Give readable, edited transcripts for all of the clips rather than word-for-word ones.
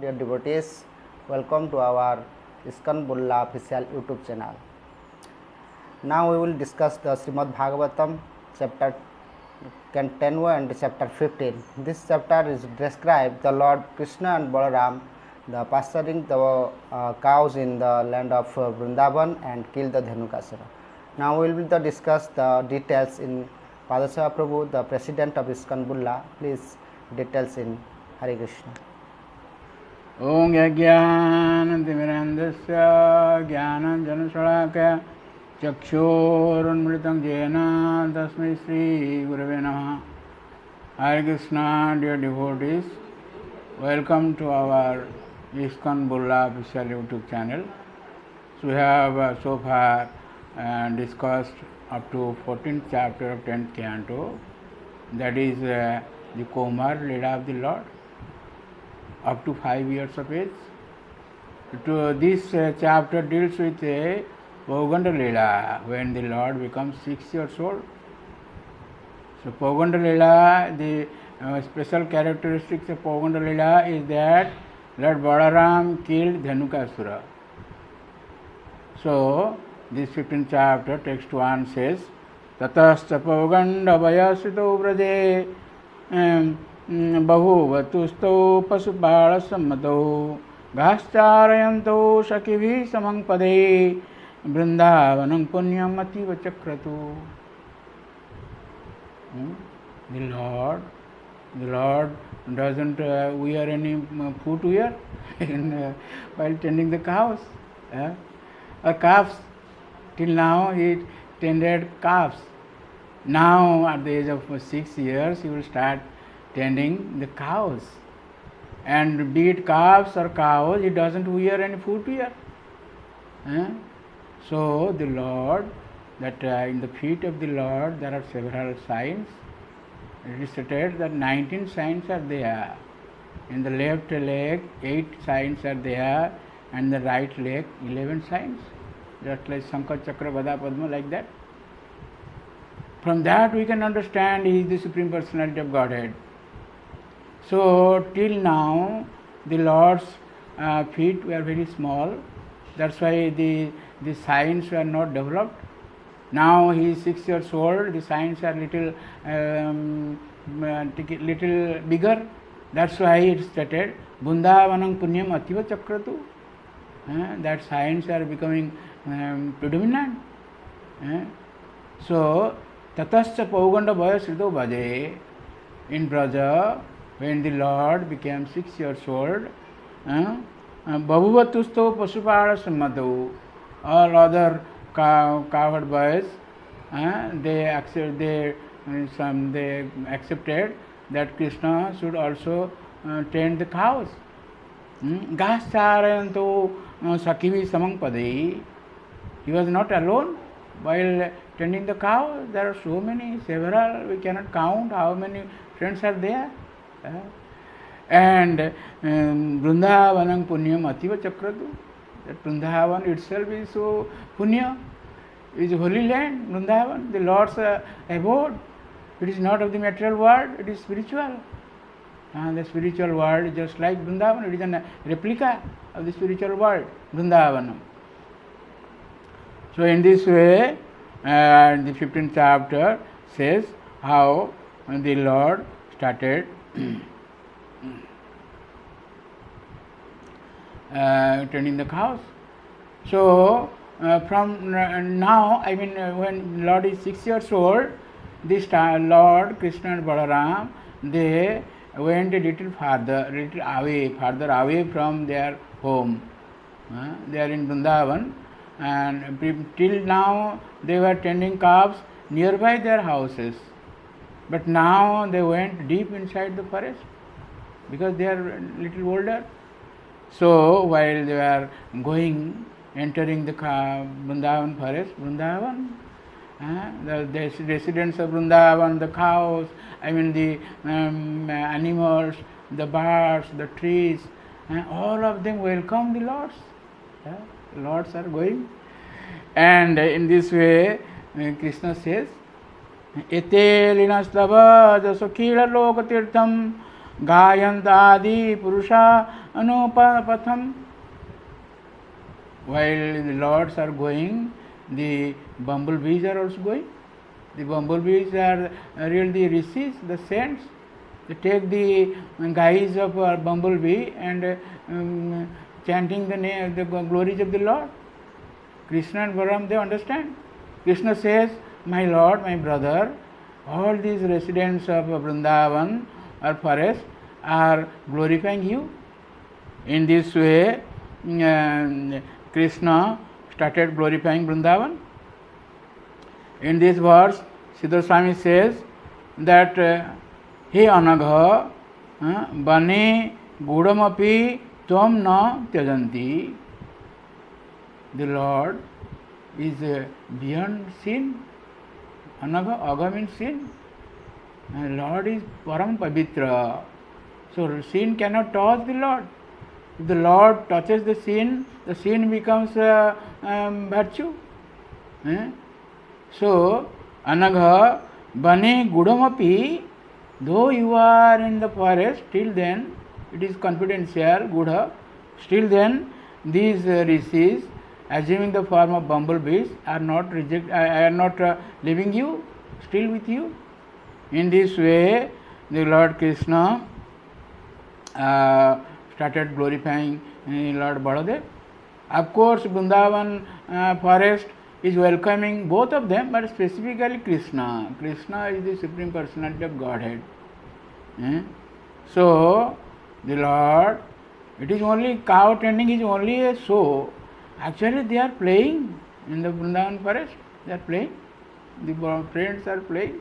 Dear devotees, welcome to our ISKCON Bulla official YouTube channel. Now we will discuss the Srimad Bhagavatam chapter 10 and chapter 15. This chapter is described the Lord Krishna and Balaram the pasturing the cows in the land of Vrindavan and kill the Dhanukasura. Now we will discuss the details in Padaseva Prabhu, the president of ISKCON Bulla. Please details in Hare Krishna. Om Yajnanantimirandasya Jnananjanashalakaya Chakshurunmritam Jena Tasmai Sri Gurave Namaha. Hare Krishna, dear devotees, welcome to our ISKCON Bulla official YouTube channel. So we have so far discussed up to 14th chapter of 10th canto, that is the Komar Leela of the Lord, up to 5 years of age. This chapter deals with a Pauganda Leela, when the Lord becomes 6 years old. So Pauganda Leela, the special characteristics of Pauganda Leela is that Lord Balaram killed Dhanukasura. So this 15th chapter, text 1 says, Tatascha Pauganda Vayasito Vraje Bahuvatusto Pasupala Sammato Ghascharayanto Shakivi Samangpade Vrindavanam Punyam Ativa Chakratu. The Lord doesn't wear any footwear while tending the cows or calves. Till now he tended calves. Now at the age of 6 years he will start tending the cows. And be it calves or cows, he doesn't wear any footwear. So the Lord, that in the feet of the Lord there are several signs. It is stated that 19 signs are there. In the left leg 8 signs are there, and the right leg 11 signs. Just like Shankha, Chakra, Gada, Padma, like that. From that we can understand he is the Supreme Personality of Godhead. So till now the Lord's feet were very small. That's why the signs were not developed. Now he is 6 years old. The signs are little bigger. That's why it is stated Vrindavanam Punyam Ativa Chakratu. That signs are becoming predominant. So Tatascha Pauganda Vayasrito Bhaje, in Braja, when the Lord became 6 years old, Bahuvatusto Pasupala Sammatu, all other cowherd boys, they accepted that Krishna should also tend the cows. Ghascharayanto Sakivi Samangpade. He was not alone while tending the cow. There are so many, several, we cannot count how many friends are there. And Vrindavanam Punyam Ativa Chakratu. That Vrindavan itself is so Punya, is a holy land, Vrindavan, the Lord's abode. It is not of the material world, it is spiritual. The spiritual world is just like Vrindavan, it is a replica of the spiritual world, Vrindavanam. So in this way, the 15th chapter says how the Lord started tending the cows. So from now, when Lord is 6 years old, this time Lord Krishna and Balaram, they went a little further away from their home. They are in Vrindavan, and till now they were tending calves nearby their houses. But now they went deep inside the forest because they are a little older. So while they were entering the Vrindavan forest, the residents of Vrindavan, the cows, the animals, the birds, the trees, all of them welcome the lords. Lords are going. And in this way, Krishna says, Ete linastava jasokila lokatirtham Gayantadi Purusha Anupatham. While the lords are going, the bumblebees are also going. The bumblebees are really the rishis, the saints. They take the guise of a bumblebee and chanting the name, the glories of the Lord. Krishna and Balaram, they understand. Krishna says, my Lord, my brother, all these residents of Vrindavan or forest are glorifying you. In this way, Krishna started glorifying Vrindavan. In this verse, Siddhar Swami says that He Anagha Bane Gudamapi Tvam Na Tyajanti. The Lord is beyond sin. Anagha, Agha means sin. And Lord is Param Pavitra. So sin cannot touch the Lord. If the Lord touches the sin becomes virtue. So, Anagha Bane Gudamapi, though you are in the forest, still then, it is confidential, Gudha, still then, these rishis, assuming the form of bumblebees, are not leaving you, still with you. In this way, the Lord Krishna started glorifying Lord Baladev. Of course, Vrindavan forest is welcoming both of them, but specifically Krishna. Krishna is the Supreme Personality of Godhead. So, the Lord, it is only cow tending is only a show. Actually, they are playing in the Vrindavan forest. They are playing. The friends are playing.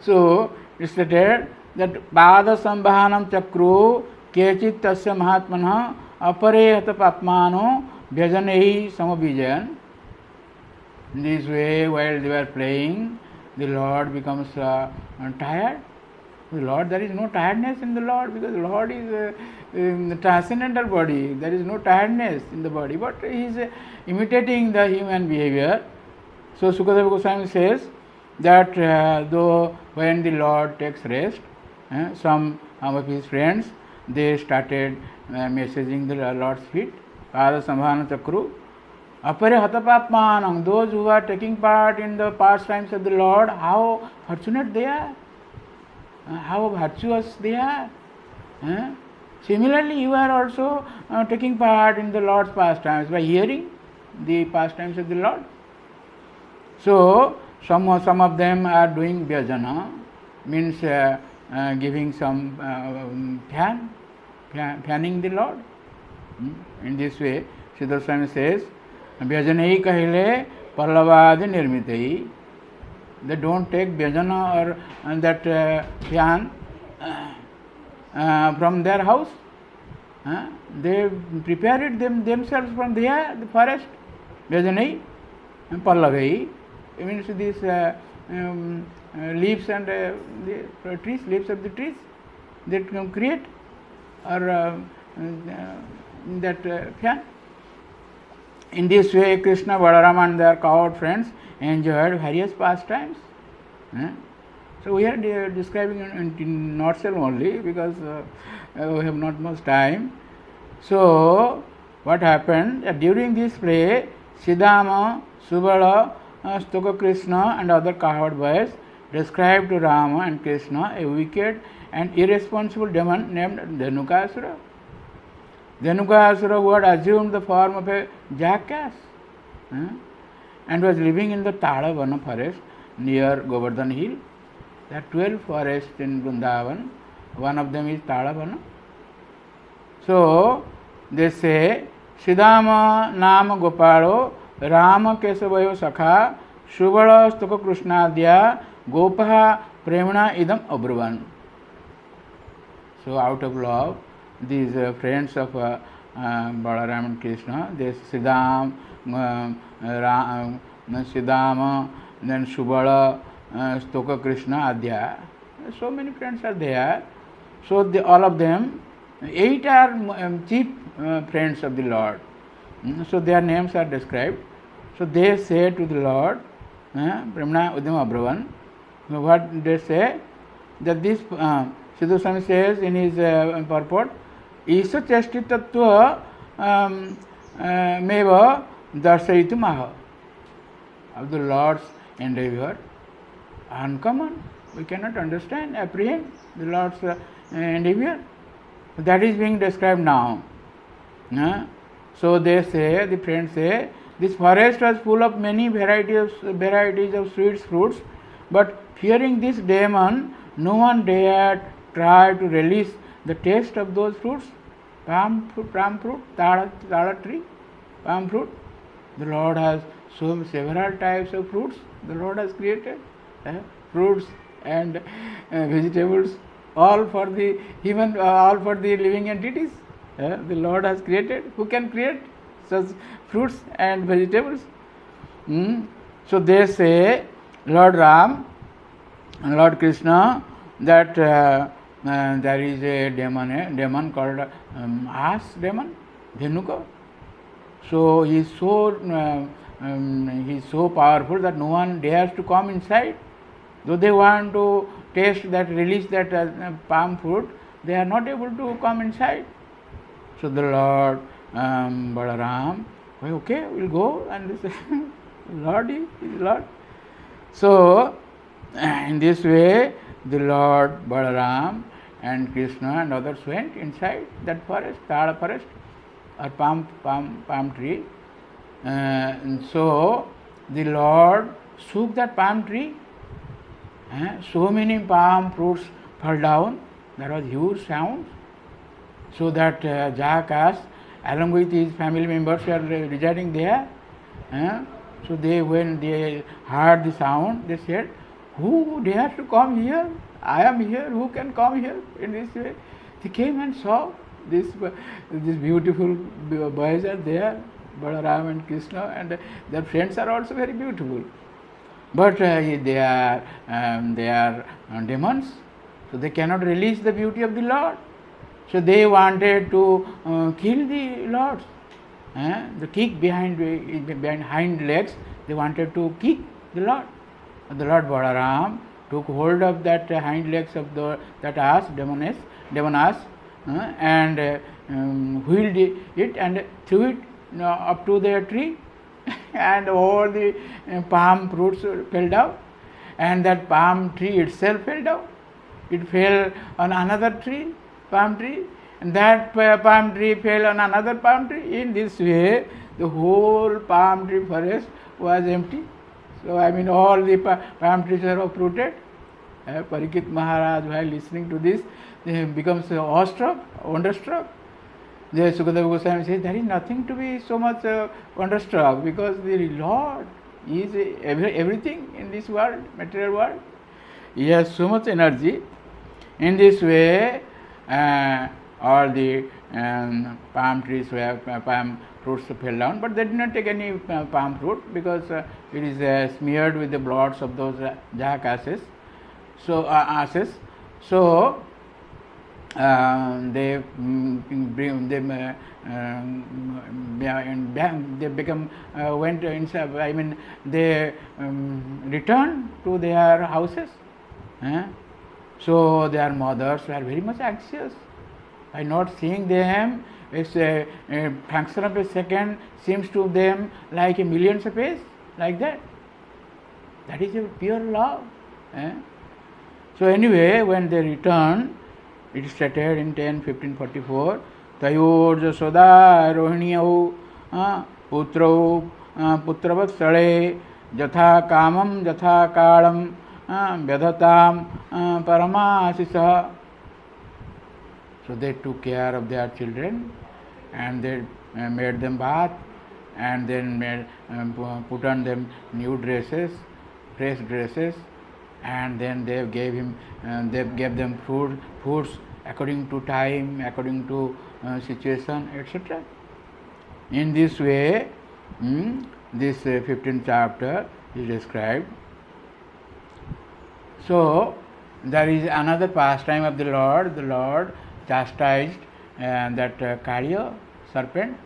So, it stated that Pada Sambhahanam Chakru Kechit Tasya Mahatmana Apare Hata Papmano Bhajanehi Samabijayan. In this way, while they were playing, the Lord becomes tired. The Lord, there is no tiredness in the Lord, because the Lord is the transcendental body. There is no tiredness in the body, but he is imitating the human behavior. So Sukadeva Goswami says that though when the Lord takes rest, some of his friends, they started messaging the Lord's feet. Pada Sambhana Chakru. Apare Hatapapmanam, those who are taking part in the pastimes of the Lord, how fortunate they are, how virtuous they are. Similarly, you are also taking part in the Lord's pastimes by hearing the pastimes of the Lord. So, some of them are doing bhajana, means giving some fanning the Lord. In this way, Siddhar Swami says, Bhajanai kahile pallavadi nirmitei. They don't take bhajana or that fan from their house. They prepare it themselves from there, the forest. Bhajanai and pallavai. It means these leaves and the trees, leaves of the trees that can create or that fan. In this way, Krishna, Balaram and their cowherd friends enjoyed various pastimes. So we are describing in nutshell only, because we have not much time. So what happened? During this play, Siddhama, Subala, Stoka Krishna and other cowherd boys described to Rama and Krishna a wicked and irresponsible demon named Dhanukasura. Dhanukasura, who had assumed the form of a jackass and was living in the Talavana forest near Govardhan Hill. There are 12 forests in Vrindavan. One of them is Talavana. So they say, Siddhama Nama Gopalo Rama Kesavayo Sakha Shubala Stuka Krishnadya Gopaha Premana Idam Abruvan. So out of love, these friends of Balaram and Krishna, they Siddhama, then Shubala, Stoka Krishna, Adya. So many friends are there. So all of them, 8 are chief friends of the Lord. So their names are described. So they say to the Lord, Brahmana Udama Abhravan, what they say? That this Siddha Swami says in his purport, Isha Chesti Tattva Meva Darsayitum Aha, of the Lord's endeavor, uncommon. We cannot understand, apprehend the Lord's endeavor. That is being described now. So they say, the friends say, this forest was full of many varieties of sweet fruits, but fearing this demon, no one dared try to release the taste of those fruits. Palm fruit, tala tree, palm fruit. The Lord has so several types of fruits. The Lord has created fruits and vegetables, all for the human, all for the living entities. The Lord has created. Who can create such fruits and vegetables? So they say, Lord Ram and Lord Krishna, that there is a demon called As demon, Dhenuka. So he is so powerful that no one dares to come inside. Though they want to taste that, release that palm fruit, they are not able to come inside. So the Lord Balaram, okay, we'll go, and this Lord is Lord. So in this way, the Lord Balaram and Krishna and others went inside that forest, Tala forest, or palm tree. And so the Lord shook that palm tree. So many palm fruits fell down. There was huge sound. So that jackass, along with his family members, were residing there. So when they heard the sound, they said, "Who dares to come here? I am here. Who can come here?" In this way, they came and saw this beautiful boys are there, Balaram and Krishna, and their friends are also very beautiful. But they are demons, so they cannot release the beauty of the Lord. So they wanted to kill the Lord. The kick behind hind legs, they wanted to kick the Lord. The Lord Balaram took hold of that hind legs of that ass, demon ass, and wheeled it and threw it up to the tree, and all the palm fruits fell down, and that palm tree itself fell down. It fell on another tree, palm tree, and that palm tree fell on another palm tree. In this way, the whole palm tree forest was empty. So all the palm trees are uprooted. Parikit Maharaj, while listening to this, he becomes awestruck, wonderstruck. The Sukadeva Goswami says, there is nothing to be so much wonderstruck, because the Lord is everything in this world, material world. He has so much energy. In this way, all the palm trees palm fruits fell down, but they did not take any palm fruit, because it is smeared with the bloods of those jackasses. So asses. So they become went inside. They returned to their houses. So their mothers were very much anxious by not seeing them. It's a fraction of a second seems to them like a millions of years, like that. That is a pure love. So anyway, when they returned, it started in 1544. Tayor Jasoda Rohiniyau Putrau Putravat Jatha Kamam Jatha Kalam Vyadhatam Paramasisa. So they took care of their children, and they made them bath, and then put on them new dresses, fresh dresses, and then they gave them foods according to time, according to situation, etc. In this way, this 15th chapter is described. So there is another pastime of the Lord. The Lord chastised that Karya serpent,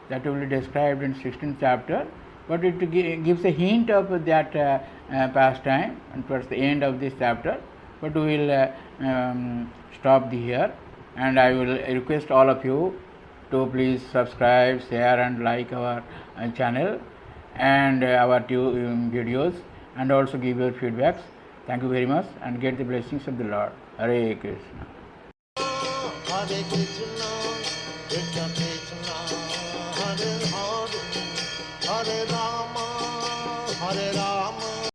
that will be described in 16th chapter, but it gives a hint of that pastime, and towards the end of this chapter. but we will stop here, and I will request all of you to please subscribe, share and like our channel and our videos, and also give your feedbacks. Thank you very much, and get the blessings of the Lord. Hare Krishna. Hare Krishna, Krishna Krishna, Hare Hare, Hare Rama.